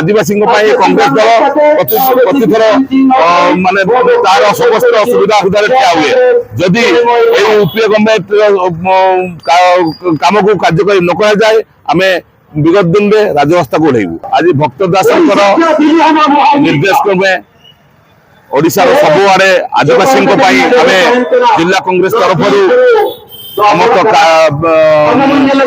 आदिवासी कांग्रेस दल प्रतिथर माने तार समस्त सुविधा सुविधा ठिया हुए जदि यूपीए गवर्नमेंट काम को कार्यकारी न करा जाए आम विगत दिन में राजरास्ता को ओह्लैबू। आज भक्त दास निर्देश क्रमे ओडिशा सबुआड़े आदिवासी जिला कांग्रेस तरफ समस्त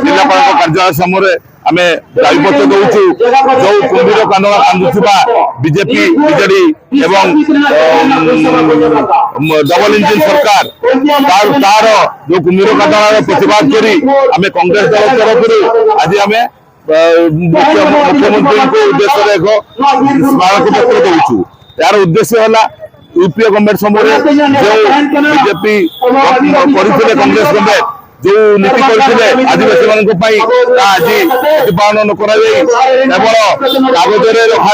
जिलापाल कार्यालय सामने आम दायीपत्र दौचु जो कुंभीर कांदना कांदुवा बीजेपी बिजेडी एवं डबल इंजिन सरकार तार जो कुंभीर कांदना प्रतिवाद करी आम कांग्रेस दल तरफ आज आम मुख्यमंत्री उद्देश्य एक स्मारक पत्र दौचु। यार उद्देश्य है यूपीए गवर्नमेंट समय जो बीजेपी कांग्रेस गवर्नमेंट जो नीति करते आदिवासी आज प्रतिपादन न केवल कागज रखा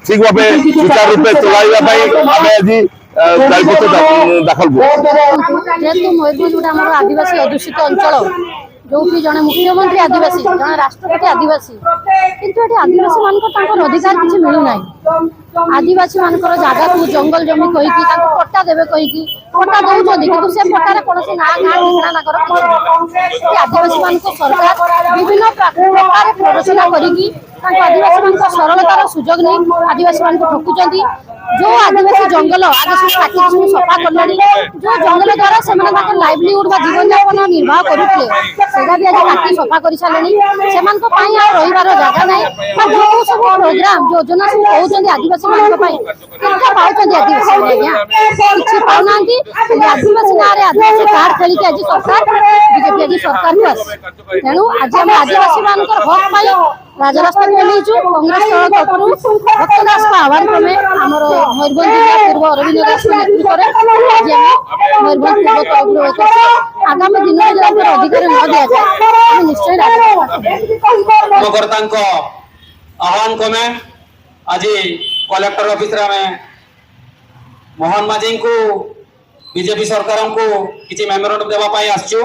ठीक भाव सुचारू रूपे चलाइबा आम आज दायित्व दाखल जेहेतु मयूरभंज गोटे आम आदिवासी अधूषित अंचल जो कि जड़े मुख्यमंत्री आदिवासी जड़े राष्ट्रपति आदिवासी किंतु ये आदिवासी मान अधिकार किसी मिलूना आदिवासी मान जगह को जंगल जमी कहीकि पट्टा देवे कहीकि पट्टा दौरान कि से पट्टार कौन ना गाँ ठिकाना आदिवासी मान सरकार विभिन्न प्रकार प्ररोचना करी आदिवासी मान सरलतार सुजोग नहीं आदिवासी मान ठकुंट जो आदिवासी जंगल आगे सब काटी सफा कले जो जंगल द्वारा से लाइवलीहुड जीवन यापन निर्वाह करुले भी आज काटी सफा कर सारे से रही जगह ना जो सब प्रोग्राम योजना सब कहते आदिवासी पाँच आदिवासी किसी पाना आदिवासी ना आदिवासी कार्ड खेलिक आज सरकार बीजेपी आज सरकार को आस तेणु आज आम आदिवासी मान हक पाई राजरास्ता को ओह्लैचु कांग्रेस दल तरफ भक्त दास आह्वान क्रमे आमर मयूरभंज जिला पूर्व अरविंद दास नेतृत्व में आज मयूरभंज पूर्व तरफ आगामी दिन में जब अधिकार न दि जाए निश्चय आह्वान क्रमे आज कलेक्टर ऑफिस मोहन माझी को बीजेपी सरकार को किसी मेमोरेंडम देवाई आसचु।